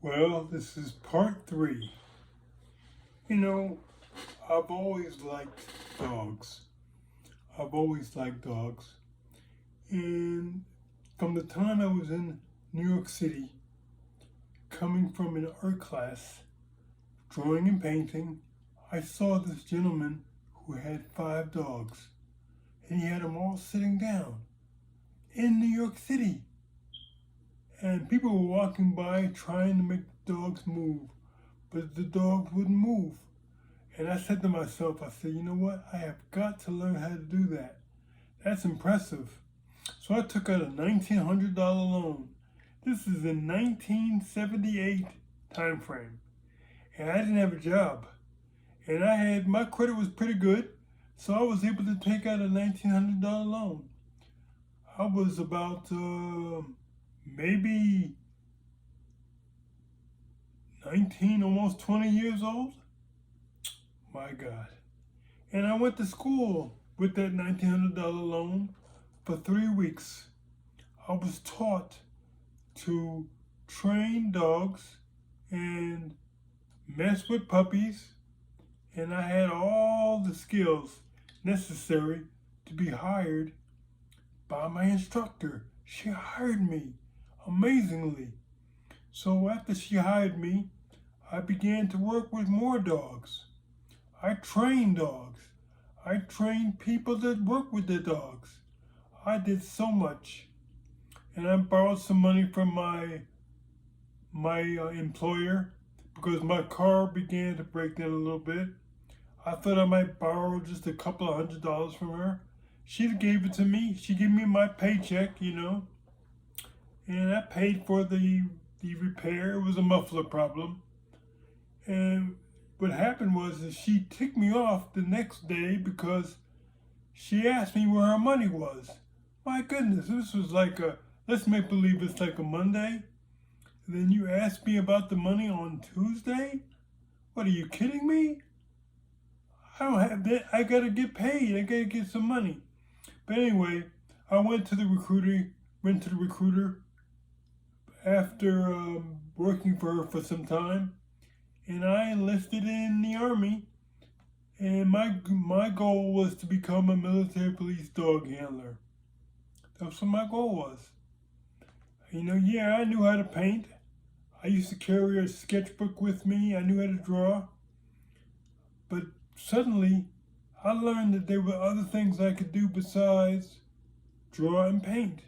Well, this is part 3. You know, I've always liked dogs. I've always liked dogs. And from the time I was in New York City, coming from an art class, drawing and painting, I saw this gentleman who had 5 dogs. And he had them all sitting down in New York City. And people were walking by trying to make the dogs move, but the dogs wouldn't move. And I said to myself, I said, you know what? I have got to learn how to do that. That's impressive. So I took out a $1,900 loan. This is in 1978 time frame. And I didn't have a job. And my credit was pretty good. So I was able to take out a $1,900 loan. I was about maybe 19, almost 20 years old. My God. And I went to school with that $1,900 loan for 3 weeks. I was taught to train dogs and mess with puppies, and I had all the skills necessary to be hired by my instructor. She hired me amazingly. So after she hired me, I began to work with more dogs. I trained dogs. I trained people that work with the dogs. I did so much. And I borrowed some money from my employer because my car began to break down a little bit. I thought I might borrow just a couple of $100s from her. She gave it to me. She gave me my paycheck, and I paid for the repair. It was a muffler problem. And what happened was that she ticked me off the next day because she asked me where her money was. My goodness, this was like let's make believe it's like a Monday. And then you ask me about the money on Tuesday? What, are you kidding me? I don't have that. I gotta get paid. I gotta get some money. But anyway, I went to the recruiter after working for her for some time. And I enlisted in the Army, and my goal was to become a military police dog handler. That's what my goal was. I knew how to paint. I used to carry a sketchbook with me. I knew how to draw. But suddenly, I learned that there were other things I could do besides draw and paint.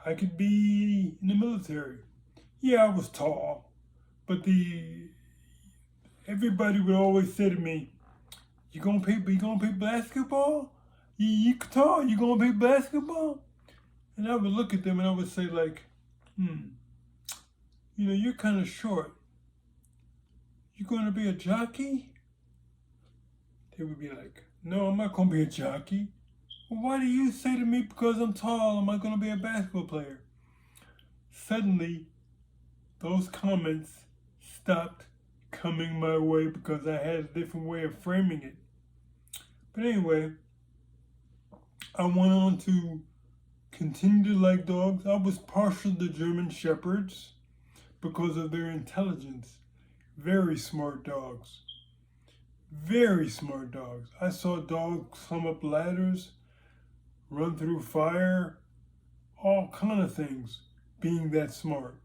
I could be in the military. Yeah, I was tall. But everybody would always say to me, you gonna play basketball? You tall, you gonna play basketball? And I would look at them and I would say like, you're kind of short. You gonna be a jockey? They would be like, no, I'm not gonna be a jockey. Well, why do you say to me because I'm tall, am I gonna be a basketball player? Suddenly, those comments stopped coming my way because I had a different way of framing it. But anyway, I went on to continue to like dogs. I was partial to German Shepherds because of their intelligence. Very smart dogs. Very smart dogs. I saw dogs climb up ladders, run through fire, all kind of things, being that smart.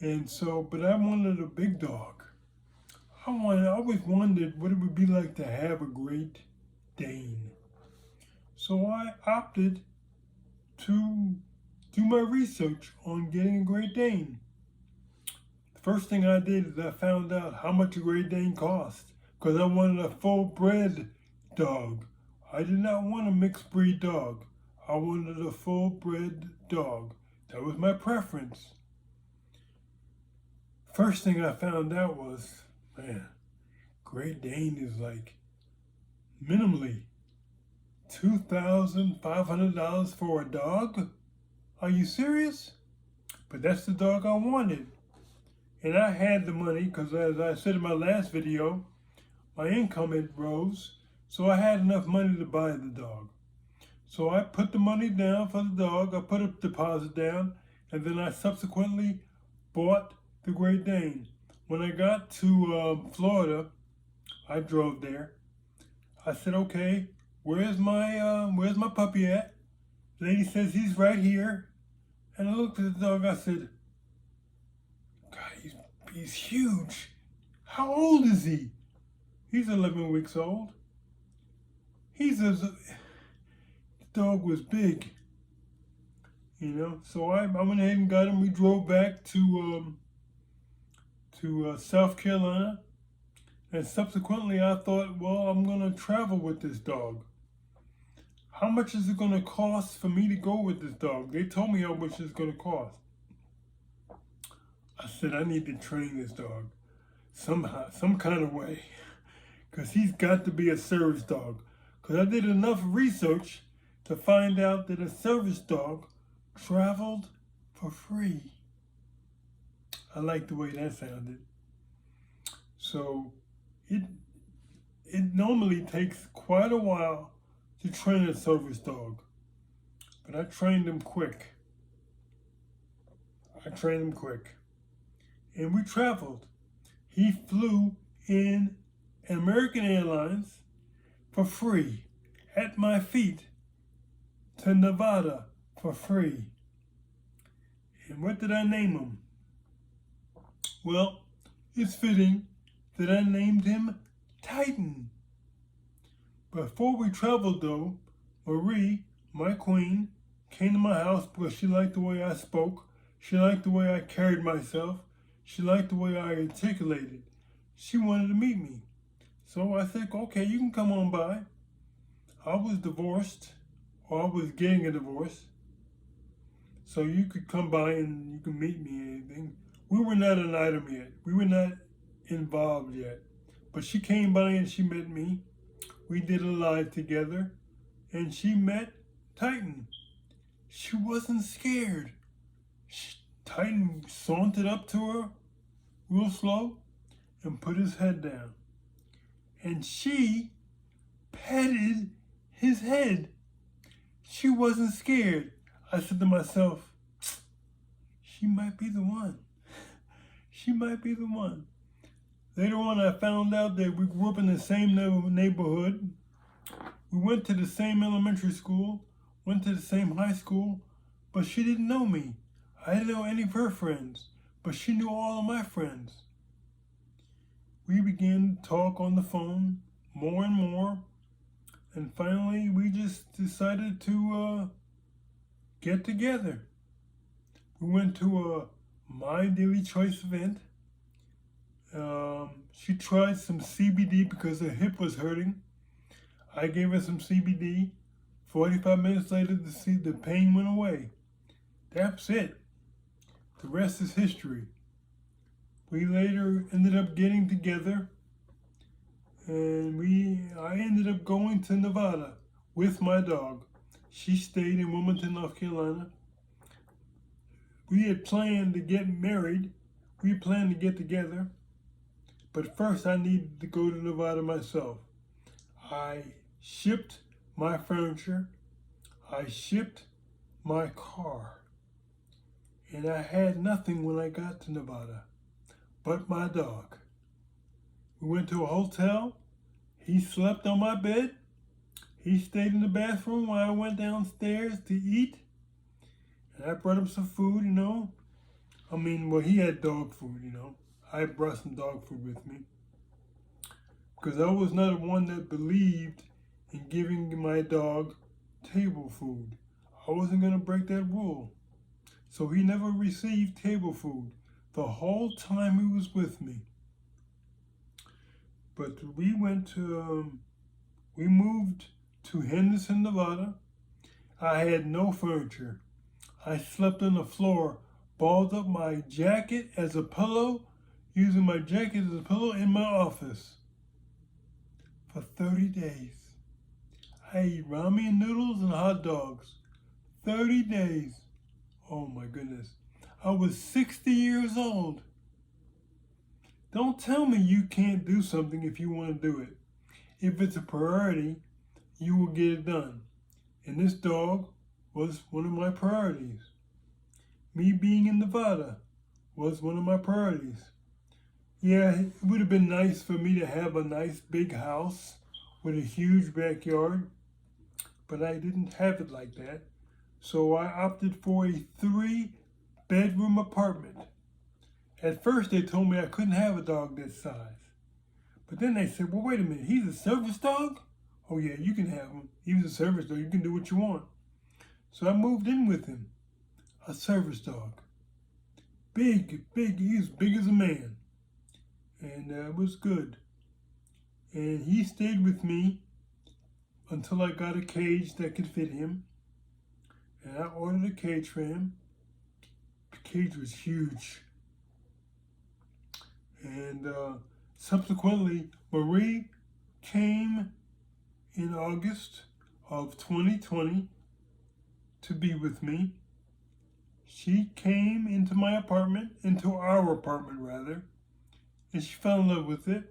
And so, but I wanted a big dog. I always wondered what it would be like to have a Great Dane. So I opted to do my research on getting a Great Dane. The first thing I did is I found out how much a Great Dane cost because I wanted a full-bred dog. I did not want a mixed breed dog. I wanted a full-bred dog. That was my preference. First thing I found out was, Great Dane is like minimally $2,500 for a dog? Are you serious? But that's the dog I wanted. And I had the money because as I said in my last video, my income had rose, so I had enough money to buy the dog. So I put the money down for the dog, I put a deposit down, and then I subsequently bought the Great Dane. When I got to Florida, I drove there. I said, okay, where's my puppy at? The lady says he's right here. And I looked at the dog. I said, God, he's huge. How old is he? He's 11 weeks old. The dog was big, you know. So I went ahead and got him. We drove back to South Carolina, and subsequently I thought, well, I'm gonna travel with this dog. How much is it gonna cost for me to go with this dog? They told me how much it's gonna cost. I said I need to train this dog somehow, some kind of way, because he's got to be a service dog. Because I did enough research to find out that a service dog traveled for free. I like the way that sounded. So it normally takes quite a while to train a service dog, but I trained him quick. And we traveled. He flew in American Airlines for free, at my feet, to Nevada for free. And what did I name him? Well, it's fitting that I named him Titan. Before we traveled though, Marie, my queen, came to my house because she liked the way I spoke, she liked the way I carried myself, she liked the way I articulated. She wanted to meet me. So I said, okay, you can come on by. I was divorced, or I was getting a divorce. So you could come by and you can meet me and anything. We were not an item yet. We were not involved yet. But she came by and she met me. We did a live together. And she met Titan. She wasn't scared. Titan sauntered up to her real slow and put his head down. And she petted his head. She wasn't scared. I said to myself, she might be the one. She might be the one. Later on, I found out that we grew up in the same neighborhood. We went to the same elementary school, went to the same high school, but she didn't know me. I didn't know any of her friends, but she knew all of my friends. We began to talk on the phone more and more, and finally we just decided to get together. We went to a My Daily Choice event. She tried some CBD because her hip was hurting. I gave her some CBD. 45 minutes later, the pain went away. That's it. The rest is history. We later ended up getting together, and I ended up going to Nevada with my dog. She stayed in Wilmington, North Carolina. We had planned to get married. We planned to get together. But first I needed to go to Nevada myself. I shipped my furniture. I shipped my car. And I had nothing when I got to Nevada but my dog. We went to a hotel. He slept on my bed. He stayed in the bathroom while I went downstairs to eat. And I brought him some food, you know. He had dog food, you know. I brought some dog food with me. Because I was not one that believed in giving my dog table food. I wasn't going to break that rule. So he never received table food the whole time he was with me. But we moved to Henderson, Nevada. I had no furniture. I slept on the floor, balled up my jacket as a pillow, using my jacket as a pillow in my office for 30 days. I ate ramen noodles and hot dogs. 30 days. Oh my goodness. I was 60 years old. Don't tell me you can't do something if you want to do it. If it's a priority, you will get it done. And this dog was one of my priorities. Me being in Nevada was one of my priorities. Yeah, it would have been nice for me to have a nice big house with a huge backyard, but I didn't have it like that. So I opted for a 3-bedroom apartment. At first they told me I couldn't have a dog this size. But then they said, well, wait a minute, he's a service dog? Oh yeah, you can have him. He was a service dog, you can do what you want. So I moved in with him, a service dog. Big, he was big as a man. And it was good. And he stayed with me until I got a cage that could fit him. And I ordered a cage for him. The cage was huge. And subsequently, Marie came in August of 2020 to be with me. She came into my apartment, into our apartment rather, and she fell in love with it.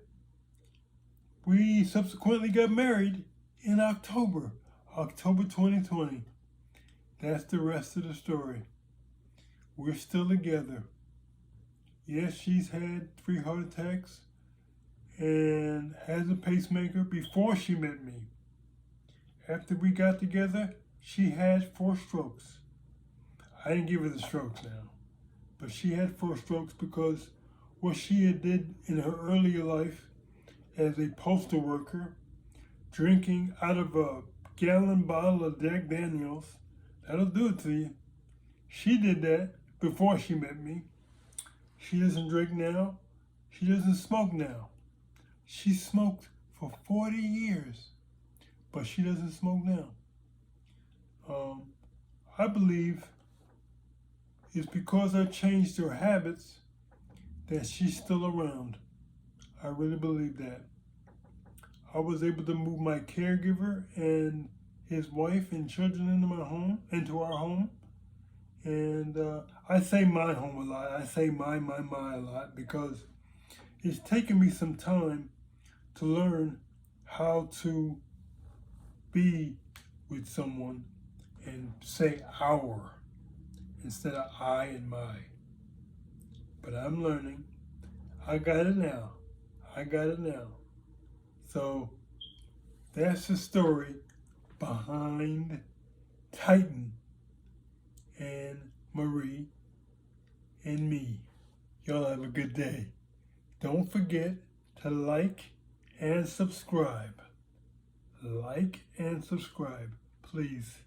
We subsequently got married in October 2020. That's the rest of the story. We're still together. Yes, she's had 3 heart attacks and has a pacemaker before she met me. After we got together, she had 4 strokes. I didn't give her the strokes now, but she had 4 strokes because what she had did in her earlier life as a postal worker, drinking out of a gallon bottle of Jack Daniels, that'll do it to you. She did that before she met me. She doesn't drink now. She doesn't smoke now. She smoked for 40 years, but she doesn't smoke now. I believe it's because I changed her habits that she's still around. I really believe that. I was able to move my caregiver and his wife and children into our home. And I say my home a lot. I say my a lot because it's taken me some time to learn how to be with someone and say our instead of I and my. But I'm learning. I got it now. So that's the story behind Titan and Marie and me. Y'all have a good day. Don't forget to like and subscribe. Like and subscribe, please.